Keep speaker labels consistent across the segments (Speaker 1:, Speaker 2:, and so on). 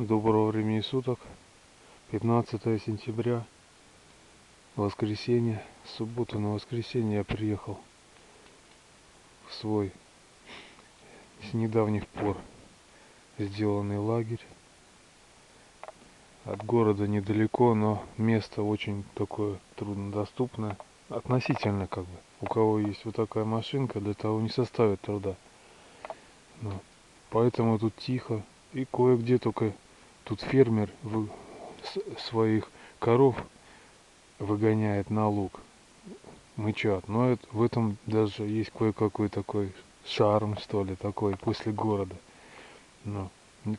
Speaker 1: Доброго времени суток. 15 сентября, воскресенье. С субботы на воскресенье я приехал в свой с недавних пор сделанный лагерь. От города недалеко, но место очень такое труднодоступное. Относительно как бы. У кого есть вот такая машинка, для того не составит труда. Но поэтому тут тихо. И кое-где только тут фермер своих коров выгоняет на луг, мычат. Но в этом даже есть кое-какой такой шарм, что ли, такой после города. Но,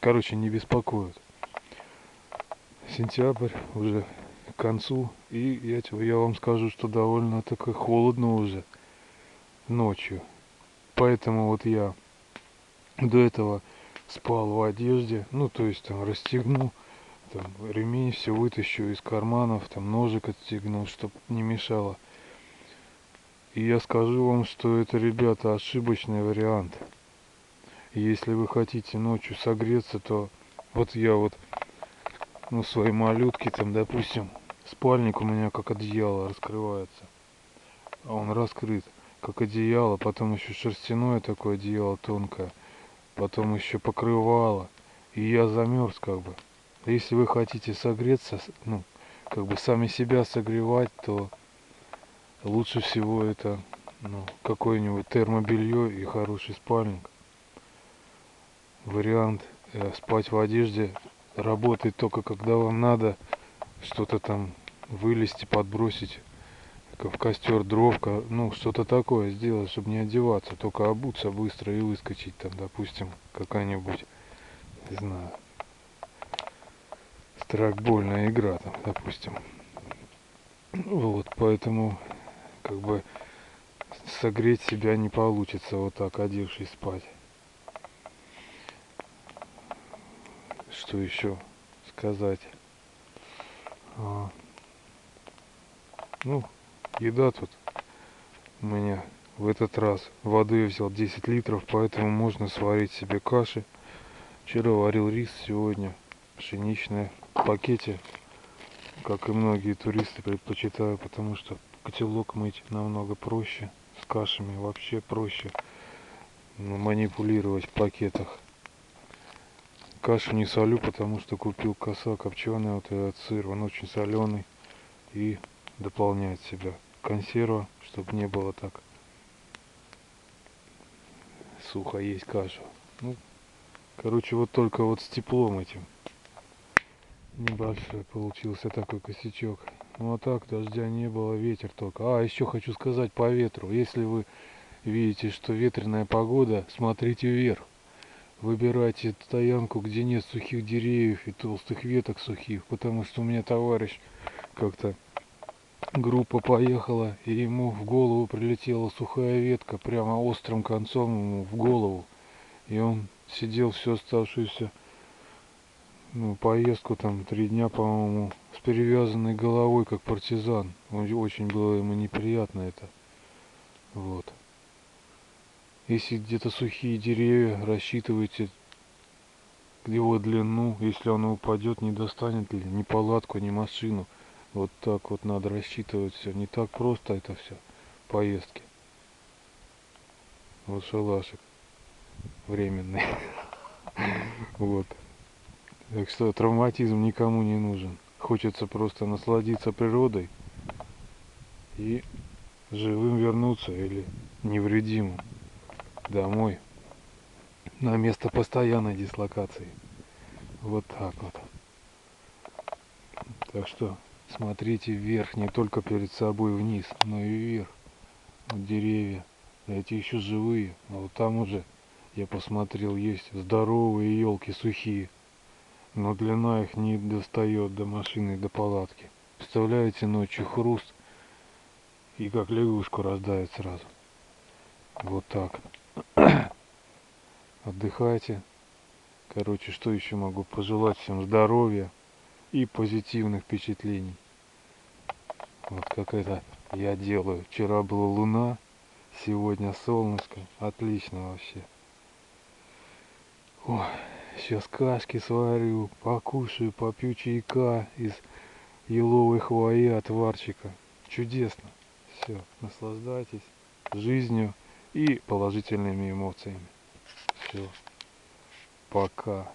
Speaker 1: короче, не беспокоит. Сентябрь уже к концу, и я вам скажу, что довольно таки холодно уже ночью. Поэтому вот я до этого спал в одежде, ну то есть там расстегну, там ремень все вытащу из карманов, там ножик отстегну, чтобы не мешало. И я скажу вам, что это, ребята, ошибочный вариант. Если вы хотите ночью согреться, то вот я вот, ну, свои малютки, там, допустим, спальник у меня как одеяло раскрывается. А он раскрыт, как одеяло, потом еще шерстяное такое одеяло тонкое, потом еще покрывало. И я замерз как бы. Если вы хотите согреться, ну, как бы сами себя согревать, то лучше всего это, ну, какое-нибудь термобелье и хороший спальник. Вариант спать в одежде работает только когда вам надо что-то там вылезти, подбросить в костер дровка, ну что-то такое сделать, чтобы не одеваться, только обуться быстро и выскочить там, допустим, какая-нибудь, не знаю, страйкбольная игра там, допустим. Вот, поэтому как бы согреть себя не получится вот так, одевшись спать. Что еще сказать? Ну, еда тут у меня в этот раз. Воды я взял 10 литров, поэтому можно сварить себе каши. Вчера варил рис, сегодня пшеничная в пакете, как и многие туристы предпочитаю, потому что котелок мыть намного проще, с кашами вообще проще манипулировать в пакетах. Кашу не солю, потому что купил коса копченая, вот этот сыр, он очень соленый и дополняет себя. Консерва, чтобы не было так сухо есть кашу. Ну, короче, вот только вот с теплом этим небольшой получился такой косячок. Ну а так дождя не было, ветер только. А, еще хочу сказать по ветру. Если вы видите, что ветреная погода, смотрите вверх. Выбирайте стоянку, где нет сухих деревьев и толстых веток сухих, потому что у меня товарищ как-то группа поехала, и ему в голову прилетела сухая ветка, прямо острым концом ему в голову. И он сидел всю оставшуюся, ну, поездку, там 3 дня, по-моему, с перевязанной головой, как партизан. Очень было ему неприятно это. Вот. Если где-то сухие деревья, рассчитывайте его длину, если он упадет, не достанет ли ни палатку, ни машину. Вот так вот надо рассчитывать все. Не так просто это все. Поездки. Вот шалашик временный. Вот. Так что травматизм никому не нужен. Хочется просто насладиться природой и живым вернуться или невредимым домой на место постоянной дислокации. Вот так вот. Так что смотрите вверх, не только перед собой вниз, но и вверх. Вот деревья, эти еще живые, а вот там уже, я посмотрел, есть здоровые елки сухие, но длина их не достает до машины, до палатки. Представляете, ночью хруст и как лягушку раздавит сразу. Вот так. Отдыхайте. Короче, что еще могу пожелать всем? Здоровья и позитивных впечатлений. Вот как это я делаю. Вчера была луна, сегодня солнышко. Отлично вообще. Ой. Сейчас кашки сварю, покушаю, попью чайка из еловой хвои отварчика. Чудесно. Все, наслаждайтесь жизнью и положительными эмоциями. Все, пока.